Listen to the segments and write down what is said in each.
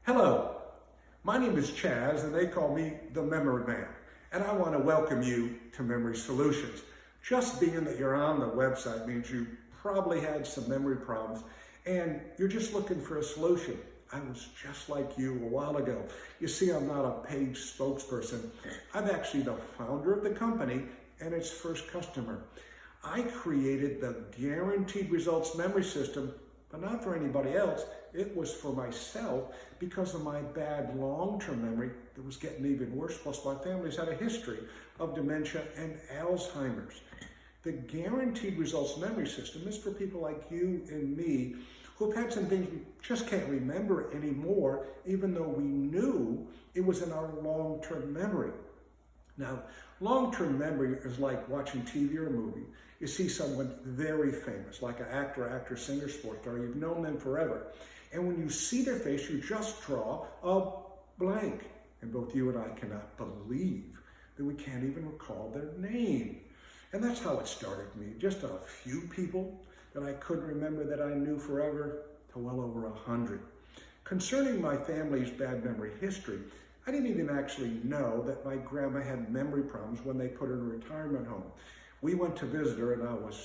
Hello, my name is Chaz and they call me the Memory Man, and I want to welcome you to Memory Solutions. Just being that you're on the website means you probably had some memory problems and you're just looking for a solution. I was just like you a while ago. You see, I'm not a paid spokesperson. I'm actually the founder of the company and its first customer. I created the Guaranteed Results Memory System, but not for anybody else. It was for myself because of my bad long-term memory that was getting even worse. Plus, my family's had a history of dementia and Alzheimer's. The Guaranteed Results Memory System is for people like you and me who've had some things we just can't remember anymore, even though we knew it was in our long-term memory. Now, long-term memory is like watching TV or a movie. You see someone very famous, like an actor, actress, singer, sports star. You've known them forever. And when you see their face, you just draw a blank. And both you and I cannot believe that we can't even recall their name. And that's how it started for me. Just a few people that I couldn't remember that I knew forever to well over 100. Concerning my family's bad memory history, I didn't even actually know that my grandma had memory problems when they put her in a retirement home. We went to visit her and I was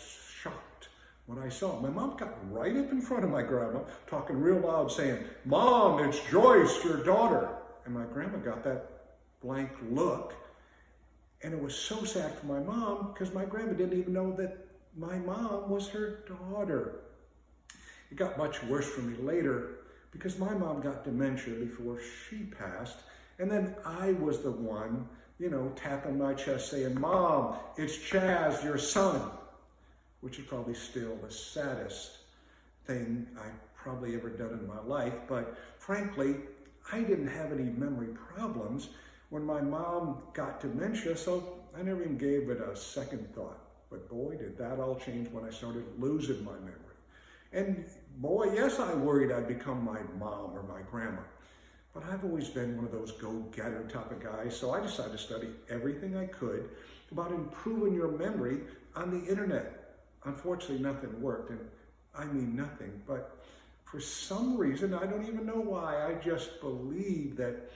shocked when I saw it. My mom got right up in front of my grandma, talking real loud, saying, "Mom, it's Joyce, your daughter." And my grandma got that blank look. And it was so sad for my mom because my grandma didn't even know that my mom was her daughter. It got much worse for me later because my mom got dementia before she passed. And then I was the one, tapping my chest saying, "Mom, it's Chaz, your son," which is probably still the saddest thing I've probably ever done in my life. But frankly, I didn't have any memory problems when my mom got dementia, so I never even gave it a second thought. But boy, did that all change when I started losing my memory. And boy, yes, I worried I'd become my mom or my grandma. But I've always been one of those go-getter type of guys, so I decided to study everything I could about improving your memory on the internet. Unfortunately, nothing worked, and I mean nothing, but for some reason, I don't even know why, I just believe that,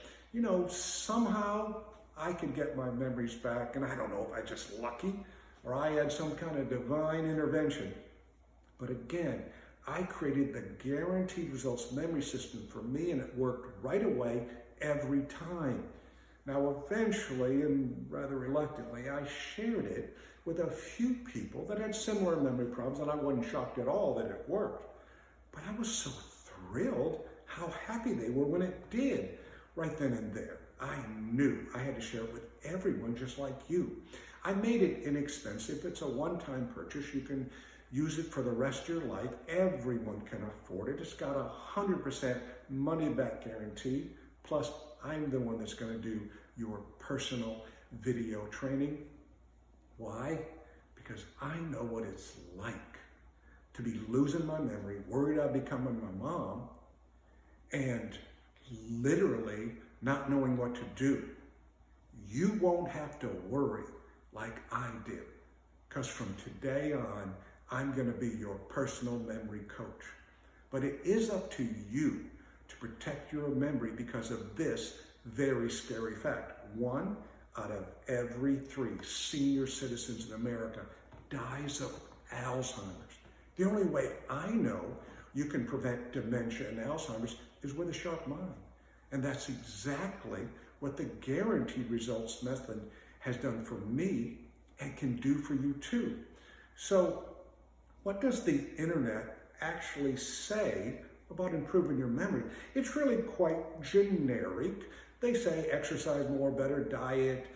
somehow I could get my memories back, and I don't know if I'm just lucky or I had some kind of divine intervention. But again, I created the Guaranteed Results Memory System for me, and it worked right away every time. Now, eventually, and rather reluctantly, I shared it with a few people that had similar memory problems, and I wasn't shocked at all that it worked. But I was so thrilled how happy they were when it did. Right then and there, I knew I had to share it with everyone just like you. I made it inexpensive. It's a one-time purchase. You can use it for the rest of your life. Everyone can afford it. It's got 100% money-back guarantee. Plus, I'm the one that's going to do your personal video training. Why? Because I know what it's like to be losing my memory, worried I'd becoming my mom, and literally not knowing what to do. You won't have to worry like I did, because from today on, I'm going to be your personal memory coach. But it is up to you to protect your memory because of this very scary fact. 1 out of every 3 senior citizens in America dies of Alzheimer's. The only way I know you can prevent dementia and Alzheimer's is with a sharp mind. And that's exactly what the Guaranteed Results method has done for me and can do for you too. So what does the internet actually say about improving your memory? It's really quite generic. They say exercise more, better diet,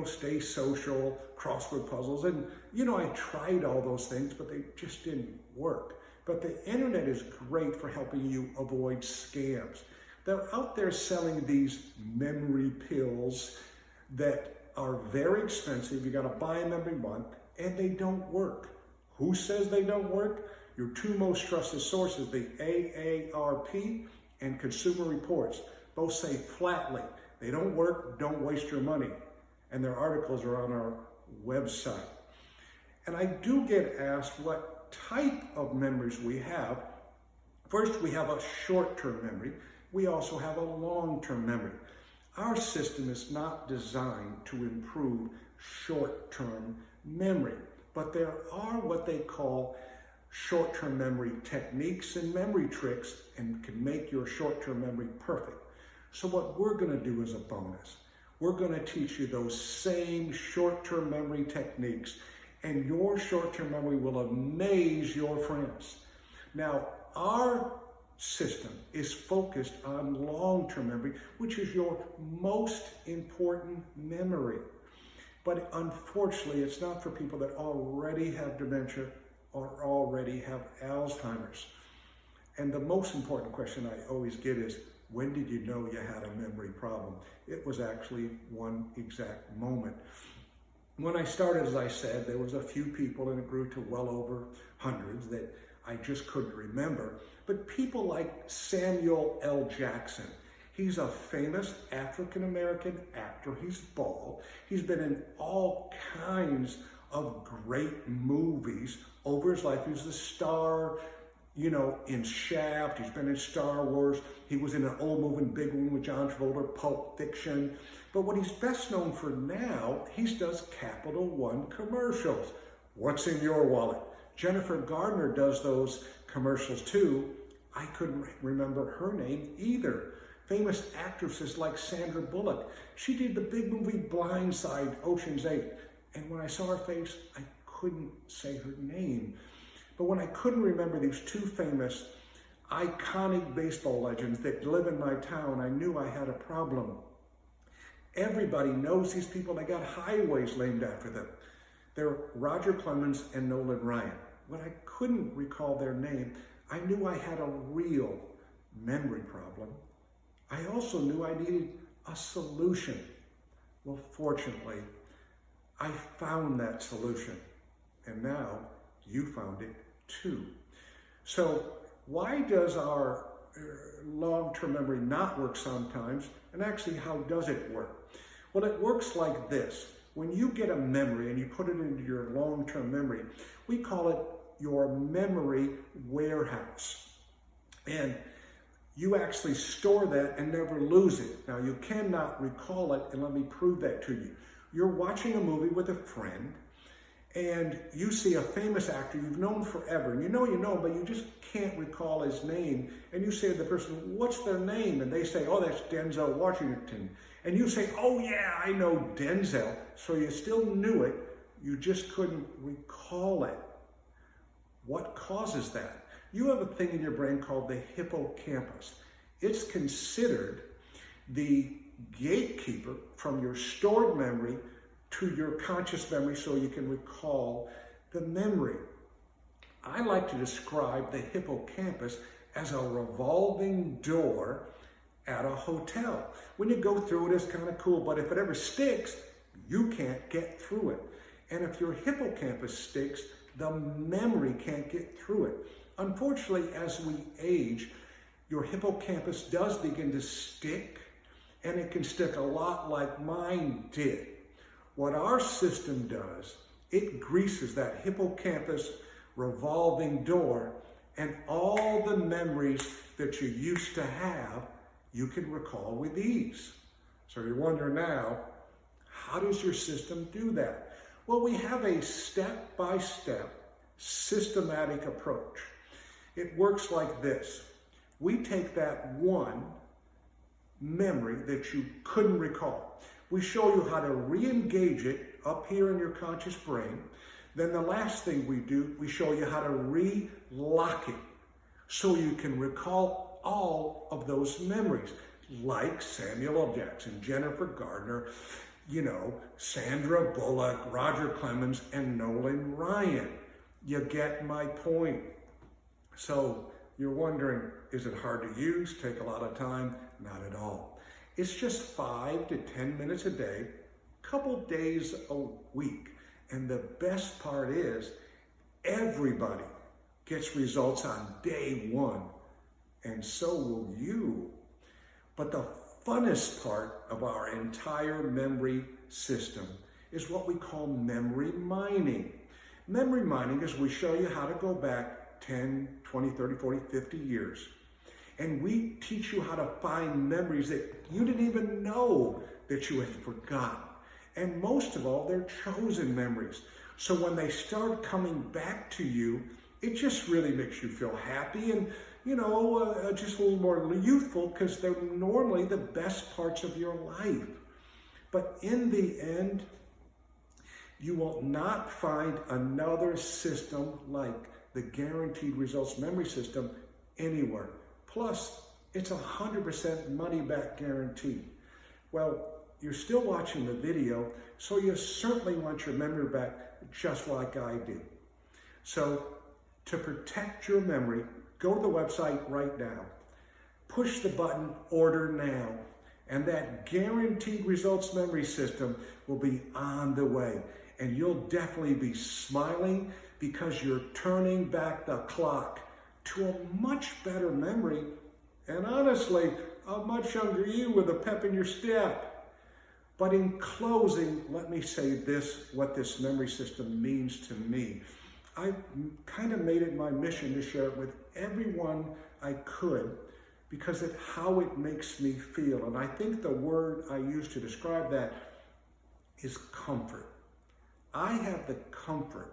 stay social, crossword puzzles. And, I tried all those things, but they just didn't work. But the internet is great for helping you avoid scams. They're out there selling these memory pills that are very expensive. You got to buy them every month, and they don't work. Who says they don't work? Your 2 most trusted sources, the AARP and Consumer Reports, both say flatly, they don't work, don't waste your money. And their articles are on our website. And I do get asked what type of memories we have. First, we have a short-term memory. we also have a long-term memory. Our system is not designed to improve short-term memory, but there are what they call short-term memory techniques and memory tricks and can make your short-term memory perfect. So what we're going to do as a bonus, we're going to teach you those same short-term memory techniques, and your short-term memory will amaze your friends. Now, our system is focused on long-term memory, which is your most important memory. But unfortunately, it's not for people that already have dementia or already have Alzheimer's. And the most important question I always get is, when did you know you had a memory problem? It was actually one exact moment. When I started, as I said, there was a few people, and it grew to well over hundreds that I just couldn't remember. But people like Samuel L. Jackson, he's a famous African-American actor. He's bald. He's been in all kinds of great movies over his life. He was the star, you know, in Shaft. He's been in Star Wars. He was in an old movie, big one with John Travolta, Pulp Fiction. But what he's best known for now, he does Capital One commercials. What's in your wallet? Jennifer Gardner does those commercials too. I couldn't remember her name either. Famous actresses like Sandra Bullock. She did the big movie Blindside, Ocean's 8. And when I saw her face, I couldn't say her name. But when I couldn't remember these two famous, iconic baseball legends that live in my town, I knew I had a problem. Everybody knows these people. They got highways named after them. They're Roger Clemens and Nolan Ryan. When I couldn't recall their name, I knew I had a real memory problem. I also knew I needed a solution. Well, fortunately, I found that solution. And now you found it too. So why does our long-term memory not work sometimes? And actually, how does it work? Well, it works like this. When you get a memory and you put it into your long-term memory, we call it your memory warehouse. And you actually store that and never lose it. Now, you cannot recall it, and let me prove that to you. You're watching a movie with a friend, and you see a famous actor you've known forever, and you know, but you just can't recall his name. And you say to the person, what's their name? And they say, oh, that's Denzel Washington. And you say, oh yeah, I know Denzel. So you still knew it, you just couldn't recall it. What causes that? You have a thing in your brain called the hippocampus. It's considered the gatekeeper from your stored memory to your conscious memory so you can recall the memory. I like to describe the hippocampus as a revolving door at a hotel. When you go through it, it's kind of cool, but if it ever sticks, you can't get through it. And if your hippocampus sticks, the memory can't get through it. Unfortunately, as we age, your hippocampus does begin to stick, and it can stick a lot like mine did. What our system does, it greases that hippocampus revolving door, and all the memories that you used to have, you can recall with ease. So you wonder now, how does your system do that? Well, we have a step-by-step systematic approach. It works like this. We take that one memory that you couldn't recall. We show you how to re-engage it up here in your conscious brain. Then the last thing we do, we show you how to re-lock it so you can recall all of those memories, like Samuel L. Jackson, Jennifer Gardner, Sandra Bullock, Roger Clemens, and Nolan Ryan. You get my point. So you're wondering, is it hard to use? Take a lot of time? Not at all. It's just 5 to 10 minutes a day, couple days a week. And the best part is everybody gets results on day one, and so will you. But the funnest part of our entire memory system is what we call memory mining. Memory mining is we show you how to go back 10, 20, 30, 40, 50 years And we teach you how to find memories that you didn't even know that you had forgotten. And most of all, they're chosen memories. So when they start coming back to you, it just really makes you feel happy and, just a little more youthful, because they're normally the best parts of your life. But in the end, you will not find another system like the Guaranteed Results Memory System anywhere. Plus, it's 100% money-back guarantee. Well, you're still watching the video, so you certainly want your memory back just like I do. So, to protect your memory, go to the website right now. Push the button, order now, and that Guaranteed Results Memory System will be on the way. And you'll definitely be smiling because you're turning back the clock to a much better memory, and honestly, a much younger you with a pep in your step. But in closing, let me say this, what this memory system means to me. I kind of made it my mission to share it with everyone I could because of how it makes me feel. And I think the word I use to describe that is comfort. I have the comfort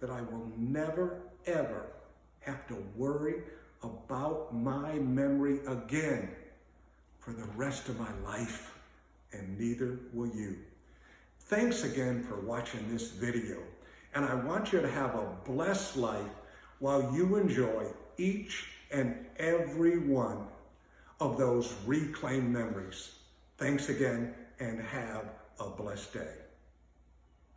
that I will never, ever have to worry about my memory again for the rest of my life, and neither will you. Thanks again for watching this video, and I want you to have a blessed life while you enjoy each and every one of those reclaimed memories. Thanks again, and have a blessed day.